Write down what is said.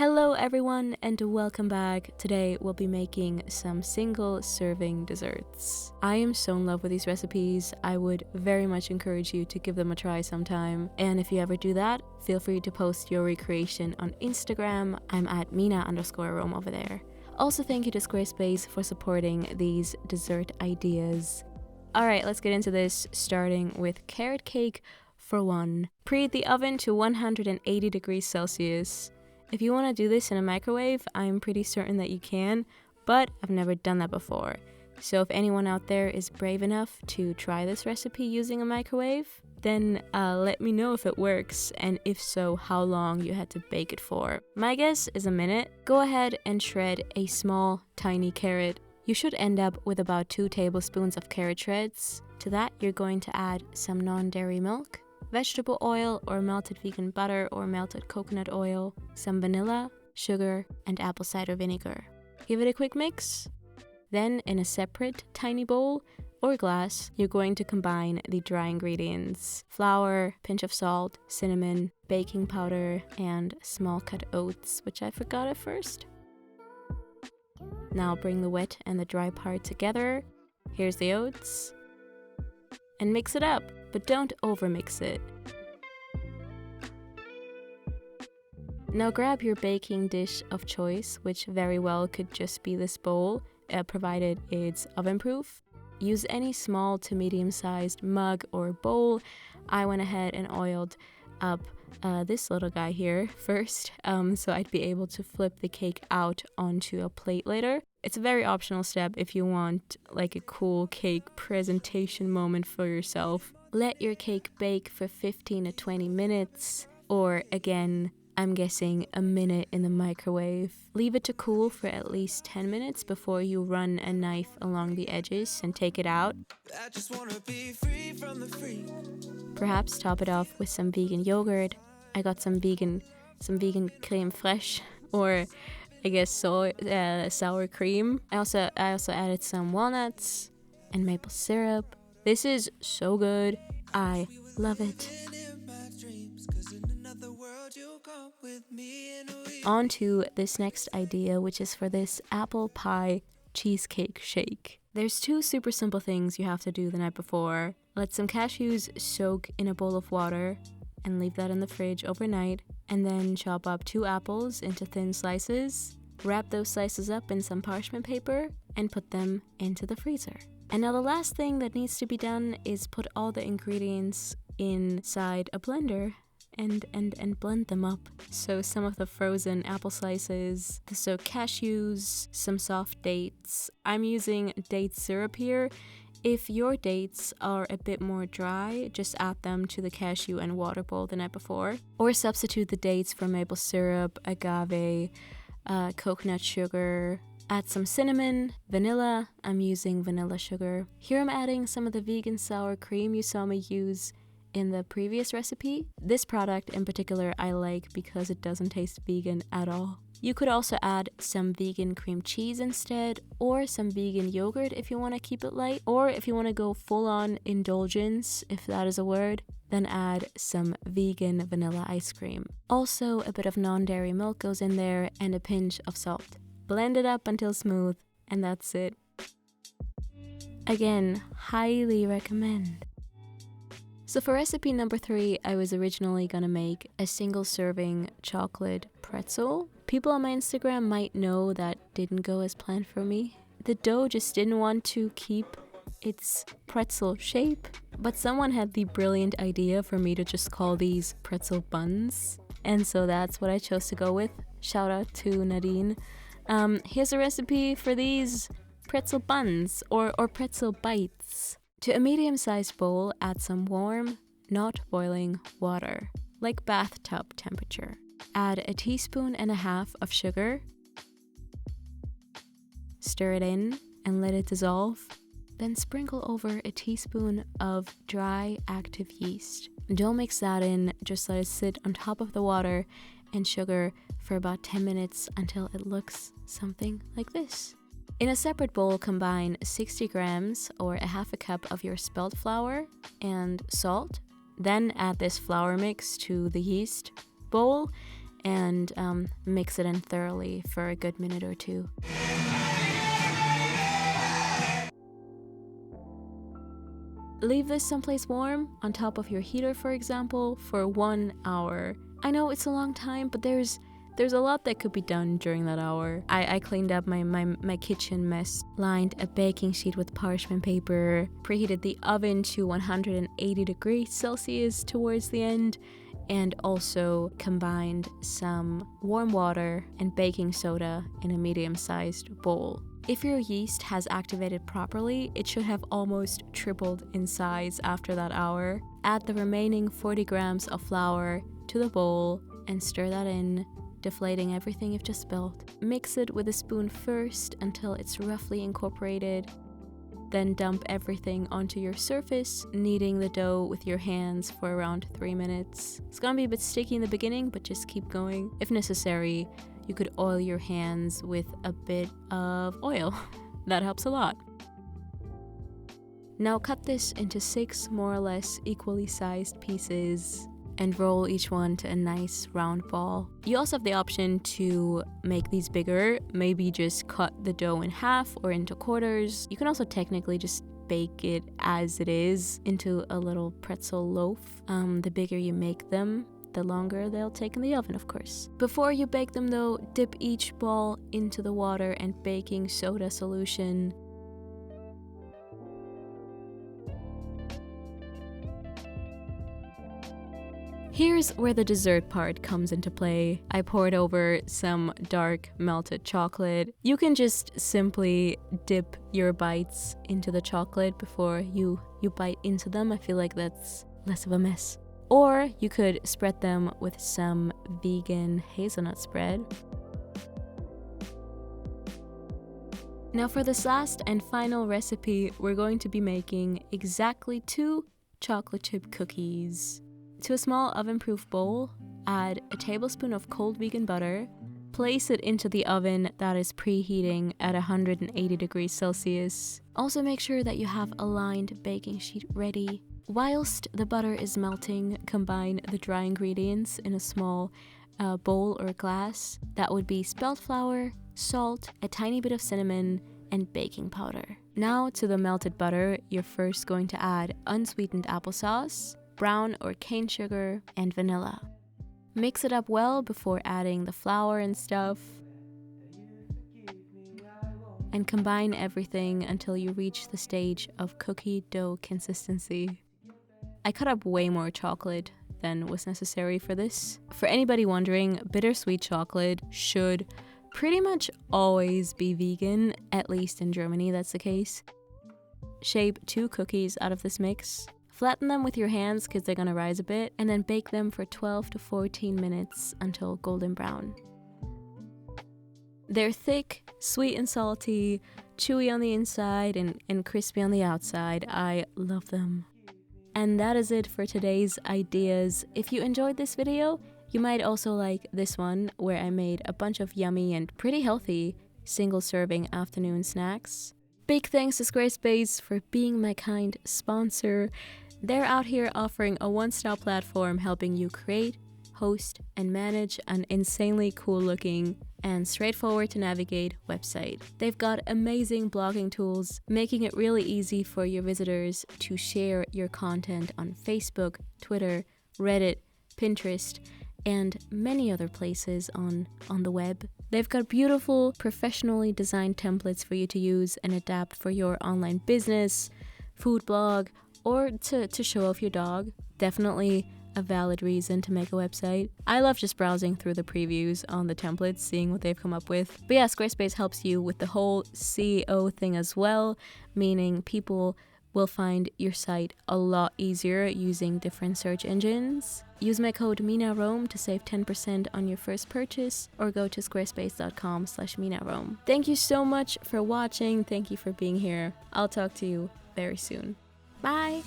Hello everyone and welcome back. Today we'll be making some single serving desserts. I am so in love with these recipes. I would very much encourage you to give them a try sometime. And if you ever do that, feel free to post your recreation on Instagram. I'm at Mina_Rome over there. Also thank you to Squarespace for supporting these dessert ideas. Alright, let's get into this, starting with carrot cake for one. Preheat the oven to 180 degrees Celsius. If you want to do this in a microwave, I'm pretty certain that you can, but I've never done that before. So if anyone out there is brave enough to try this recipe using a microwave, then let me know if it works, and if so, how long you had to bake it for. My guess is a minute. Go ahead and shred a small, tiny carrot. You should end up with about 2 tablespoons of carrot shreds. To that, you're going to add some non-dairy milk, vegetable oil or melted vegan butter or melted coconut oil, some vanilla, sugar, and apple cider vinegar. Give it a quick mix. Then, in a separate tiny bowl or glass, you're going to combine the dry ingredients: flour, pinch of salt, cinnamon, baking powder, and small cut oats, which I forgot at first. Now bring the wet and the dry part together. Here's the oats. And mix it up, but don't overmix it. Now grab your baking dish of choice, which very well could just be this bowl, provided it's oven-proof. Use any small to medium-sized mug or bowl. I went ahead and oiled up this little guy here first, so I'd be able to flip the cake out onto a plate later. It's a very optional step if you want like a cool cake presentation moment for yourself. Let your cake bake for 15 to 20 minutes, or again, I'm guessing a minute in the microwave. Leave it to cool for at least 10 minutes before you run a knife along the edges and take it out. I just wanna be free from the free. Perhaps top it off with some vegan yogurt. I got some vegan crème fraîche, or I guess sour cream. I also added some walnuts and maple syrup. This is so good. I love it. On to this next idea, which is for this apple pie cheesecake shake. There's 2 super simple things you have to do the night before. Let some cashews soak in a bowl of water and leave that in the fridge overnight, and then chop up 2 apples into thin slices. Wrap those slices up in some parchment paper and put them into the freezer. And now the last thing that needs to be done is put all the ingredients inside a blender and blend them up. So some of the frozen apple slices, the soaked cashews, some soft dates. I'm using date syrup here. If your dates are a bit more dry, just add them to the cashew and water bowl the night before. Or substitute the dates for maple syrup, agave, coconut sugar. Add some cinnamon, vanilla. I'm using vanilla sugar. Here I'm adding some of the vegan sour cream you saw me use in the previous recipe. This product in particular I like because it doesn't taste vegan at all. You could also add some vegan cream cheese instead, or some vegan yogurt if you want to keep it light, or if you want to go full-on indulgence, if that is a word, then add some vegan vanilla ice cream. Also, a bit of non-dairy milk goes in there and a pinch of salt. Blend it up until smooth, and that's it. Again, highly recommend. So for recipe number 3, I was originally gonna make a single serving chocolate pretzel. People on my Instagram might know that didn't go as planned for me. The dough just didn't want to keep its pretzel shape, but someone had the brilliant idea for me to just call these pretzel buns, and so that's what I chose to go with. Shout out to Nadine. Here's a recipe for these pretzel buns or pretzel bites. To a medium-sized bowl, add some warm, not boiling water, like bathtub temperature. Add 1.5 teaspoons of sugar. Stir it in and let it dissolve. Then sprinkle over 1 teaspoon of dry active yeast. Don't mix that in, just let it sit on top of the water and sugar for about 10 minutes until it looks something like this. In a separate bowl, combine 60 grams or 1/2 cup of your spelt flour and salt. Then add this flour mix to the yeast bowl and mix it in thoroughly for a good minute or two. Leave this someplace warm, on top of your heater for example, for 1 hour. I know it's a long time, but there's a lot that could be done during that hour. I cleaned up my kitchen mess, lined a baking sheet with parchment paper, preheated the oven to 180 degrees Celsius towards the end, and also combined some warm water and baking soda in a medium-sized bowl. If your yeast has activated properly, it should have almost tripled in size after that hour. Add the remaining 40 grams of flour to the bowl and stir that in, deflating everything you've just spilled. Mix it with a spoon first until it's roughly incorporated. Then dump everything onto your surface, kneading the dough with your hands for around 3 minutes. It's gonna be a bit sticky in the beginning, but just keep going. If necessary, you could oil your hands with a bit of oil. That helps a lot. Now cut this into 6 more or less equally sized pieces and roll each one to a nice round ball. You also have the option to make these bigger, maybe just cut the dough in half or into quarters. You can also technically just bake it as it is into a little pretzel loaf. The bigger you make them, the longer they'll take in the oven, of course. Before you bake them though, dip each ball into the water and baking soda solution. Here's where the dessert part comes into play. I poured over some dark melted chocolate. You can just simply dip your bites into the chocolate before you bite into them. I feel like that's less of a mess. Or you could spread them with some vegan hazelnut spread. Now for this last and final recipe, we're going to be making exactly 2 chocolate chip cookies. To a small oven-proof bowl, add a tablespoon of cold vegan butter. Place it into the oven that is preheating at 180 degrees Celsius. Also make sure that you have a lined baking sheet ready. Whilst the butter is melting, combine the dry ingredients in a small bowl or glass. That would be spelt flour, salt, a tiny bit of cinnamon, and baking powder. Now to the melted butter, you're first going to add unsweetened applesauce, brown or cane sugar, and vanilla. Mix it up well before adding the flour and stuff. And combine everything until you reach the stage of cookie dough consistency. I cut up way more chocolate than was necessary for this. For anybody wondering, bittersweet chocolate should pretty much always be vegan, at least in Germany that's the case. Shape 2 cookies out of this mix. Flatten them with your hands because they're gonna rise a bit, and then bake them for 12 to 14 minutes until golden brown. They're thick, sweet and salty, chewy on the inside, and crispy on the outside. I love them. And that is it for today's ideas. If you enjoyed this video, you might also like this one, where I made a bunch of yummy and pretty healthy single-serving afternoon snacks. Big thanks to Squarespace for being my kind sponsor. They're out here offering a one-stop platform helping you create, host, and manage an insanely cool-looking and straightforward to navigate website. They've got amazing blogging tools, making it really easy for your visitors to share your content on Facebook, Twitter, Reddit, Pinterest, and many other places on the web. They've got beautiful, professionally designed templates for you to use and adapt for your online business, food blog, or to show off your dog. Definitely a valid reason to make a website. I love just browsing through the previews on the templates, seeing what they've come up with. But yeah, Squarespace helps you with the whole SEO thing as well, meaning people will find your site a lot easier using different search engines. Use my code MinaRome to save 10% on your first purchase, or go to squarespace.com/MinaRome. Thank you so much for watching. Thank you for being here. I'll talk to you very soon. Bye!